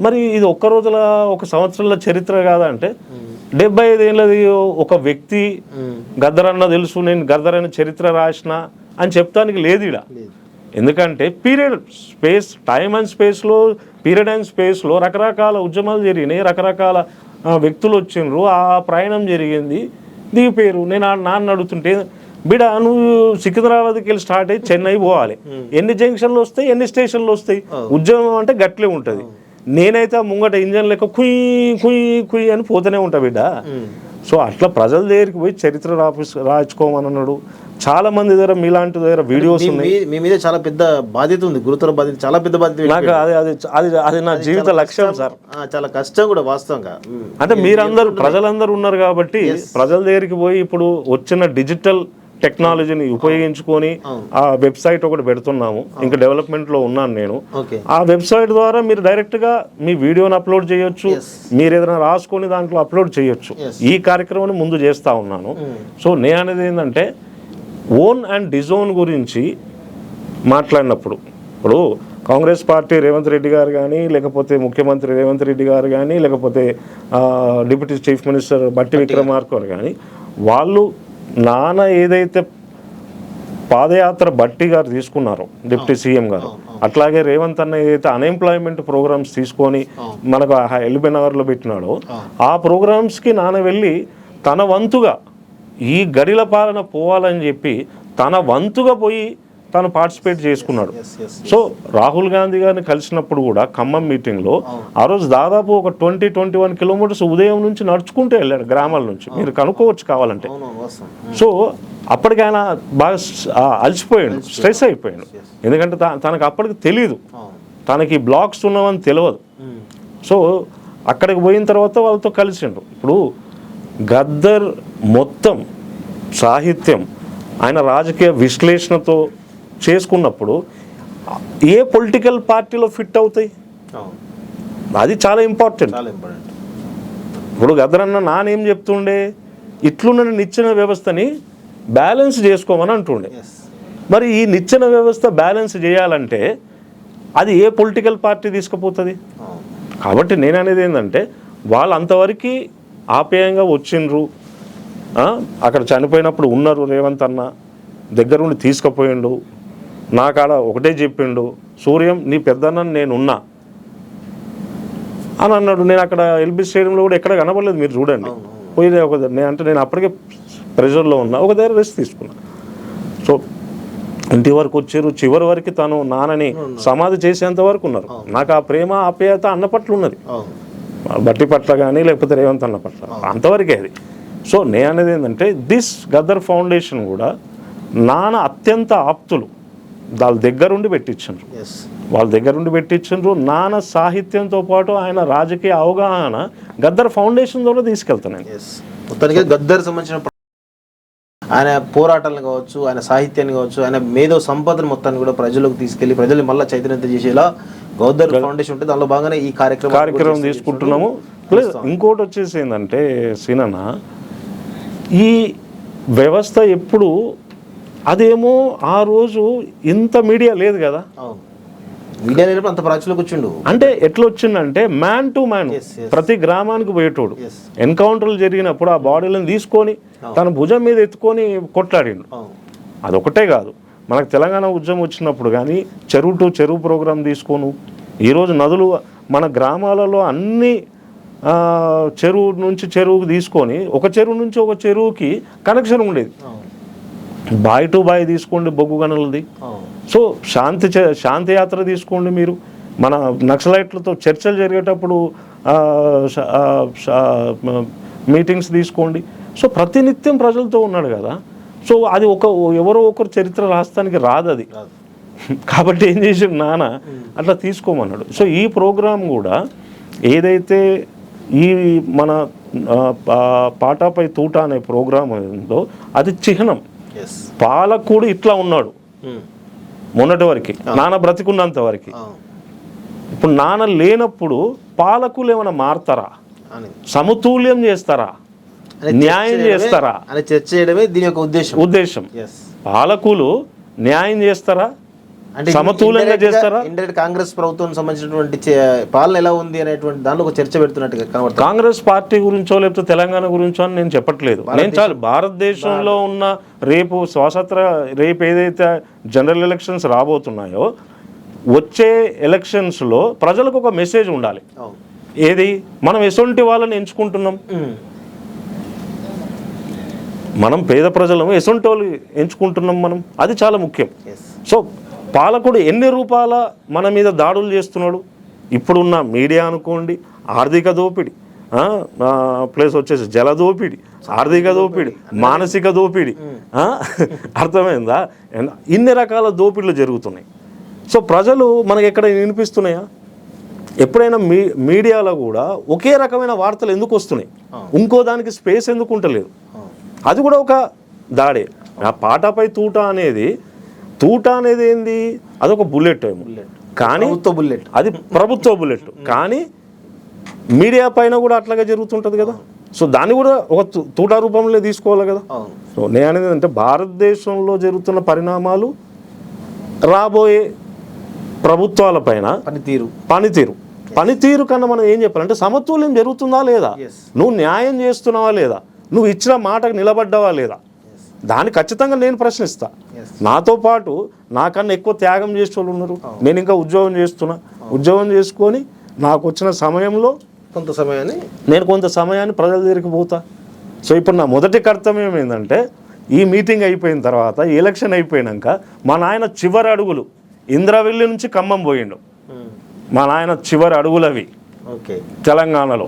మరి ఇది ఒక్క రోజుల ఒక సంవత్సరాల చరిత్ర కాదంటే, 75 ఏళ్ళది ఒక వ్యక్తి గద్దరన్న తెలుసు, నేను గద్దరన్న చరిత్ర రాసిన అని చెప్తానికి లేదు. ఎందుకంటే టైమ్ అండ్ స్పేస్లో పీరియడ్ అండ్ స్పేస్లో రకరకాల ఉద్యమాలు జరిగినాయి, రకరకాల వ్యక్తులు వచ్చిండ్రు, ఆ ప్రయాణం జరిగింది, దిగిపోయారు. నేను నాన్న అడుగుతుంటే బిడ నువ్వు సికింద్రాబాద్కి వెళ్ళి స్టార్ట్ అయ్యి చెన్నై పోవాలి, ఎన్ని జంక్షన్లు వస్తాయి, ఎన్ని స్టేషన్లు వస్తాయి, ఉద్యమం అంటే గట్లే ఉంటుంది. నేనైతే ముంగట ఇంజన్ లెక్క కుయ్ కుయ్ కుయ్ అని పోతూనే ఉంటా బిడ్డ. సో అట్లా ప్రజల దగ్గరికి పోయి చరిత్ర రాయించుకోమని అన్నాడు. చాలా మంది దగ్గర మీలాంటి దగ్గర వీడియోస్ ఉన్నాయి. మీ మీద చాలా పెద్ద బాధ్యత ఉంది, గురుతర బాధ్యత, చాలా పెద్ద బాధ్యత. నాకు అది నా జీవిత లక్ష్యం సార్. చాలా కష్టం కూడా వాస్తవంగా. అంటే మీరందరూ ప్రజలందరూ ఉన్నారు కాబట్టి ప్రజల దగ్గరికి పోయి ఇప్పుడు వచ్చిన డిజిటల్ టెక్నాలజీని ఉపయోగించుకొని ఆ వెబ్సైట్ ఒకటి పెడుతున్నాము, ఇంకా డెవలప్మెంట్లో ఉన్నాను నేను. ఆ వెబ్సైట్ ద్వారా మీరు డైరెక్ట్గా మీ వీడియోని అప్లోడ్ చేయొచ్చు, మీరు ఏదైనా రాసుకొని దాంట్లో అప్లోడ్ చేయొచ్చు. ఈ కార్యక్రమాన్ని ముందు చేస్తూ ఉన్నాను. సో నేను అనేది ఏంటంటే ఓన్ అండ్ డిజోన్ గురించి మాట్లాడినప్పుడు, ఇప్పుడు కాంగ్రెస్ పార్టీ రేవంత్ రెడ్డి గారు కానీ, లేకపోతే ముఖ్యమంత్రి రేవంత్ రెడ్డి గారు కానీ, లేకపోతే డిప్యూటీ చీఫ్ మినిస్టర్ బట్టి విక్రమార్క గారు కానీ, వాళ్ళు నాన్న ఏదైతే పాదయాత్ర బట్టి గారు తీసుకున్నారో డిప్యూటీ సీఎం గారు, అట్లాగే రేవంత్ అన్న ఏదైతే అన్ఎంప్లాయ్మెంట్ ప్రోగ్రామ్స్ తీసుకొని మనకు ఎల్బీ నగర్లో పెట్టినాడో ఆ ప్రోగ్రామ్స్కి నాన్న వెళ్ళి తన వంతుగా ఈ గడిల పాలన పోవాలని చెప్పి తన వంతుగా పోయి తను పార్టిసిపేట్ చేసుకున్నాడు. సో రాహుల్ గాంధీ గారిని కలిసినప్పుడు కూడా ఖమ్మం మీటింగ్లో ఆ రోజు దాదాపు ఒక 20-21 కిలోమీటర్స్ ఉదయం నుంచి నడుచుకుంటూ వెళ్ళాడు గ్రామాల నుంచి, మీరు కనుక్కోవచ్చు కావాలంటే. సో అప్పటికి ఆయన బాగా అలసిపోయాడు, స్ట్రెస్ అయిపోయాడు. ఎందుకంటే తనకు అప్పటికి తెలియదు, తనకి బ్లాక్స్ ఉన్నామని తెలియదు. సో అక్కడికి పోయిన తర్వాత వాళ్ళతో కలిసిండు. ఇప్పుడు గద్దర్ మొత్తం సాహిత్యం ఆయన రాజకీయ విశ్లేషణతో చేసుకున్నప్పుడు ఏ పొలిటికల్ పార్టీలో ఫిట్ అవుతాయి, అది చాలా ఇంపార్టెంట్. ఇప్పుడు గద్దరన్న నానేం చెప్తుండే, ఇట్లున్న నిచ్చెన వ్యవస్థని బ్యాలెన్స్ చేసుకోమని అంటుండే. మరి ఈ నిచ్చెన వ్యవస్థ బ్యాలెన్స్ చేయాలంటే అది ఏ పొలిటికల్ పార్టీ తీసుకుపోతుంది? కాబట్టి నేను అనేది ఏంటంటే వాళ్ళు అంతవరకు ఆప్యాయంగా వచ్చిండ్రు, అక్కడ చనిపోయినప్పుడు ఉన్నారు, రేవంత్ అన్న దగ్గరుండి తీసుకుపోయిండు, నా కాడ ఒకటే చెప్పిండు, సూర్యం నీ పెద్దన్నని నేనున్నా అని అన్నాడు. నేను అక్కడ ఎల్బీ స్టేడియంలో కూడా ఎక్కడ కనబడలేదు, మీరు చూడండి. పోయి నేను అప్పటికే ప్రెషర్లో ఉన్నా, ఒక దగ్గర రెస్ట్ తీసుకున్నా. సో ఇంటి వరకు వచ్చారు, చివరి వరకు తను నాన్నని సమాధి చేసేంత వరకు ఉన్నారు. నాకు ఆ ప్రేమ ఆప్యాయత అన్న పట్ల ఉన్నది, బట్టి పట్ల కానీ లేకపోతే రేవంత్ అన్న పట్ల, అంతవరకే అది. సో నేను అనేది ఏంటంటే దిస్ గద్దర్ ఫౌండేషన్ కూడా నాన్న అత్యంత ఆప్తులు వాళ్ళ దగ్గరుండి పెట్టించండ్రు. నాన్న సాహిత్యంతో పాటు ఆయన రాజకీయ అవగాహన గద్దర్ ఫౌండేషన్ ద్వారా తీసుకెళ్తున్నాను. మొత్తానికి గద్దర్ సంబంధించిన ఆయన పోరాటాలను కావచ్చు, ఆయన సాహిత్యాన్ని కావచ్చు, ఆయన మేధో సంపదను మొత్తాన్ని కూడా ప్రజలకు తీసుకెళ్లి ప్రజల్ని మళ్ళీ చైతన్యం చేసేలా గద్దర్ ఫౌండేషన్ ఉంటే దానిలో బాగానే ఈ కార్యక్రమం తీసుకుంటున్నాము. ప్లస్ ఇంకోటి వచ్చేసి ఏంటంటే సీనన్న, ఈ వ్యవస్థ ఎప్పుడు అదేమో ఆ రోజు ఇంత మీడియా లేదు కదా, మీడియా లేనప్పుడు అంత ప్రాచుర్యంలోకి వచ్చిండు. అంటే ఎట్లా వచ్చిందంటే మ్యాన్ టు మ్యాన్ ప్రతి గ్రామానికి పోయేటోడు. ఎన్కౌంటర్లు జరిగినప్పుడు ఆ బాడీలను తీసుకొని తన భుజం మీద ఎత్తుకొని కొట్లాడిండు. అదొకటే కాదు, మనకు తెలంగాణ ఉద్యమం వచ్చినప్పుడు కానీ చెరువు టు చెరువు ప్రోగ్రాం తీసుకోను. ఈరోజు నదులు మన గ్రామాలలో అన్ని చెరువు నుంచి చెరువుకి తీసుకొని ఒక చెరువు నుంచి ఒక చెరువుకి కనెక్షన్ ఉండేది. బాయ్ టు బాయ్ తీసుకోండి బొగ్గు గనులది. సో శాంతి యాత్ర తీసుకోండి, మీరు మన నక్సలైట్లతో చర్చలు జరిగేటప్పుడు మీటింగ్స్ తీసుకోండి. సో ప్రతినిత్యం ప్రజలతో ఉన్నాడు కదా. సో అది ఎవరో ఒకరు చరిత్ర రాస్తానికి రాదు అది. కాబట్టి ఏం చేసాడు నాన్న, అట్లా తీసుకోమన్నాడు. సో ఈ ప్రోగ్రాం కూడా ఏదైతే ఈ మన పాటపై తూట అనే ప్రోగ్రాం ఉందో అది చిహ్నం. పాలకుడు ఇట్లా ఉన్నాడు మొన్నటి వరకు, నాన్న బ్రతికున్నంత వరకు. ఇప్పుడు నాన్న లేనప్పుడు పాలకులు ఏమైనా మారుతారా, సమతుల్యం చేస్తారా, న్యాయం చేస్తారా చర్చ చేయడమే దీని యొక్క ఉద్దేశం. పాలకులు న్యాయం చేస్తారా, సమతుల్యంగా చేస్తారా? ఇండైరెక్ట్ కాంగ్రెస్ ప్రభుత్వం సంబంధించినటువంటి పాలన ఎలా ఉంది అనేటువంటి దానిలో ఒక చర్చ పెడుతున్నట్టుగా కనబడుతుంది. కాంగ్రెస్ పార్టీ గురించో లేకపోతే తెలంగాణ గురించో అని నేను చెప్పట్లేదు. నేను చాలు భారతదేశంలో ఉన్న రేపు ఏదైతే జనరల్ ఎలక్షన్స్ రాబోతున్నాయో వచ్చే ఎలక్షన్స్లో ప్రజలకు ఒక మెసేజ్ ఉండాలి. ఏది? మనం ఎసొంటి వాళ్ళని ఎంచుకుంటున్నాం, మనం పేద ప్రజలను ఎసొంటి వాళ్ళు ఎంచుకుంటున్నాం మనం, అది చాలా ముఖ్యం. సో పాలకుడు ఎన్ని రూపాల మన మీద దాడులు చేస్తున్నాడు? ఇప్పుడున్న మీడియా అనుకోండి, ఆర్థిక దోపిడి, ప్లస్ వచ్చేసి జల దోపిడి, ఆర్థిక దోపిడి, మానసిక దోపిడి, అర్థమైందా? ఇన్ని రకాల దోపిడీలు జరుగుతున్నాయి. సో ప్రజలు మనకి ఎక్కడ వినిపిస్తున్నాయా? ఎప్పుడైనా మీడియాలో కూడా ఒకే రకమైన వార్తలు ఎందుకు వస్తున్నాయి? ఇంకో దానికి స్పేస్ ఎందుకు ఉంటలేదు? అది కూడా ఒక దాడే. ఆ పాటపై తూట అనేది ఏంది? అదొక బుల్లెట్ ఏమో, కానీ బుల్లెట్, అది ప్రభుత్వ బుల్లెట్, కానీ మీడియా పైన కూడా అట్లాగే జరుగుతుంటుంది కదా. సో దాన్ని కూడా ఒక తూటా రూపంలో తీసుకోవాలి కదా. సో నేను అనేది అంటే భారతదేశంలో జరుగుతున్న పరిణామాలు రాబోయే ప్రభుత్వాల పైన పనితీరు కన్నా మనం ఏం చెప్పాలంటే సమతుల్యం జరుగుతుందా లేదా, నువ్వు న్యాయం చేస్తున్నావా లేదా, నువ్వు ఇచ్చిన మాటకు నిలబడ్డావా లేదా, దాన్ని ఖచ్చితంగా నేను ప్రశ్నిస్తా. నాతో పాటు నాకన్నా ఎక్కువ త్యాగం చేసే వాళ్ళు ఉన్నారు. నేను ఇంకా ఉద్యోగం చేసుకొని నాకు వచ్చిన సమయంలో కొంత సమయాన్ని ప్రజల దగ్గరికి పోతా. సో ఇప్పుడు నా మొదటి కర్తవ్యం ఏంటంటే ఈ మీటింగ్ అయిపోయిన తర్వాత, ఎలక్షన్ అయిపోయినాక మా నాయన చివరి అడుగులు ఇంద్రవెల్లి నుంచి ఖమ్మం పోయిండు. మా నాయన చివరి అడుగులవి తెలంగాణలో.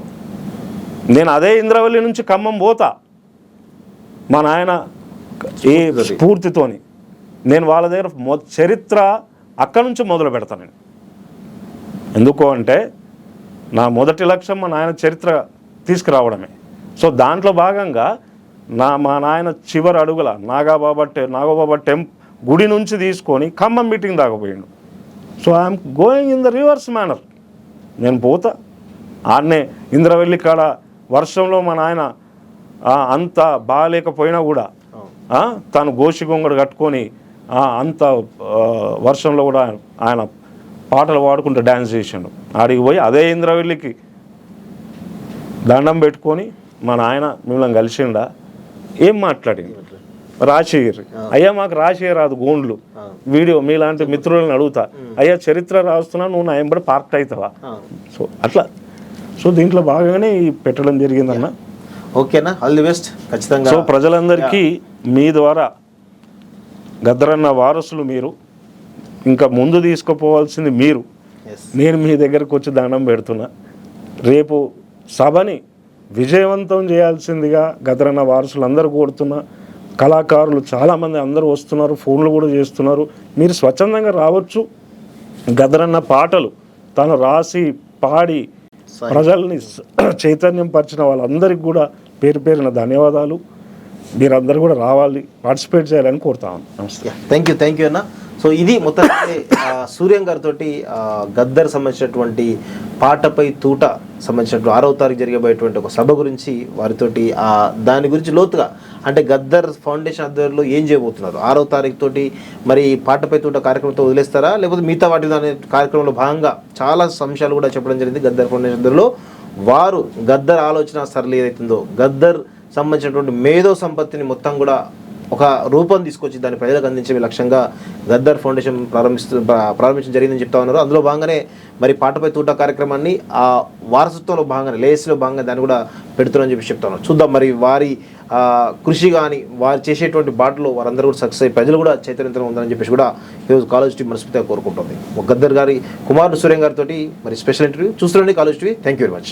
నేను అదే ఇంద్రవెల్లి నుంచి ఖమ్మం పోతా మా నాయన ఏ స్ఫూర్తితోని. నేను వాళ్ళ దగ్గర చరిత్ర అక్కడి నుంచి మొదలు పెడతాను నేను. ఎందుకు అంటే నా మొదటి లక్ష్యం మా నాయన చరిత్ర తీసుకురావడమే. సో దాంట్లో భాగంగా మా నాయన చివరి అడుగుల నాగబాబా గుడి నుంచి తీసుకొని ఖమ్మం మీటింగ్ దాకా పోయిండు. So I'm going in the reverse manner. నేను పోతా ఆడనే ఇంద్రవెల్లి కాడ వర్షంలో మా నాయన అంత బాగాలేకపోయినా కూడా తాను గోషిగొంగడు కట్టుకొని అంత వర్షంలో కూడా ఆయన పాటలు పాడుకుంటూ డ్యాన్స్ చేసిండు. ఆడికి పోయి అదే ఇంద్రవెల్లికి దండం పెట్టుకొని మా నాయన మిమ్మల్ని కలిసిండా, ఏం మాట్లాడింది, రాసేయరు. అయ్యా మాకు రాసే రాదు గోండ్లు వీడియో, మీలాంటి మిత్రులను అడుగుతా, అయ్యా చరిత్ర రాస్తున్నా, నువ్వు నా ఎంబడి పార్ట్ అవుతావా? సో అట్లా. సో దీంట్లో భాగంగానే పెట్టడం జరిగిందన్న. ఓకేనా, ఆల్ ది బెస్ట్. ఖచ్చితంగా. సో ప్రజలందరికీ మీ ద్వారా గద్దరన్న వారసులు మీరు, ఇంకా ముందు తీసుకుపోవాల్సింది మీరు. నేను మీ దగ్గరకు వచ్చి దండం పెడుతున్నా. రేపు సభని విజయవంతం చేయాల్సిందిగా గద్దరన్న వారసులు అందరూ కోరుతున్నా. కళాకారులు చాలామంది అందరూ వస్తున్నారు, ఫోన్లు కూడా చేస్తున్నారు. మీరు స్వచ్ఛందంగా రావచ్చు. గద్దరన్న పాటలు తను రాసి పాడి ప్రజల్ని చైతన్యం పరిచిన వాళ్ళందరికీ కూడా పేరు పేరున ధన్యవాదాలు. మీరందరూ కూడా రావాలి, పార్టిసిపేట్ చేయాలని కోరుతాను. నమస్తే. థ్యాంక్ యూ అన్న. సో ఇది మొత్తం సూర్యం గారితో గద్దర్ సంబంధించినటువంటి పాటపై తూట సంబంధించినటువంటి 6వ తారీఖు జరిగబోయేటువంటి ఒక సభ గురించి వారితోటి దాని గురించి లోతుగా, అంటే గద్దర్ ఫౌండేషన్ ఆధ్వర్యంలో ఏం చేయబోతున్నారు, 6వ తారీఖు తోటి మరి పాటపై తూట కార్యక్రమంతో వదిలేస్తారా, లేకపోతే మిగతా వాటి అనే కార్యక్రమంలో భాగంగా చాలా అంశాలు కూడా చెప్పడం జరిగింది. గద్దర్ ఫౌండేషన్ ఆధ్వర్యంలో వారు గద్దర్ ఆలోచన సరళి ఏదైతుందో, గద్దర్ సంబంధించినటువంటి మేధో సంపత్తిని మొత్తం కూడా ఒక రూపం తీసుకొచ్చి దాన్ని ప్రజలకు అందించే లక్ష్యంగా గద్దర్ ఫౌండేషన్ ప్రారంభించడం జరిగిందని చెప్తా ఉన్నారు. అందులో భాగంగానే మరి పాటపై తూట కార్యక్రమాన్ని ఆ వారసత్వంలో భాగంగా, లేయర్స్లో భాగంగా దాన్ని కూడా పెడుతున్నారని చెప్పి చెప్తా ఉన్నారు. చూద్దాం మరి వారి కృషి కానీ వారు చేసేటువంటి బాటలో వారందరూ కూడా సక్సెస్ అయ్యి ప్రజలు కూడా చైతన్యంగా ఉందని చెప్పేసి కూడా ఈరోజు కాలేజ్ టీవీ మనస్ఫూర్తిగా కోరుకుంటుంది. గద్దర్ గారి కుమారుడు సూర్యం గారితో మరి స్పెషల్ ఇంటర్వ్యూ చూస్తుండండి college TV. Thank you very much.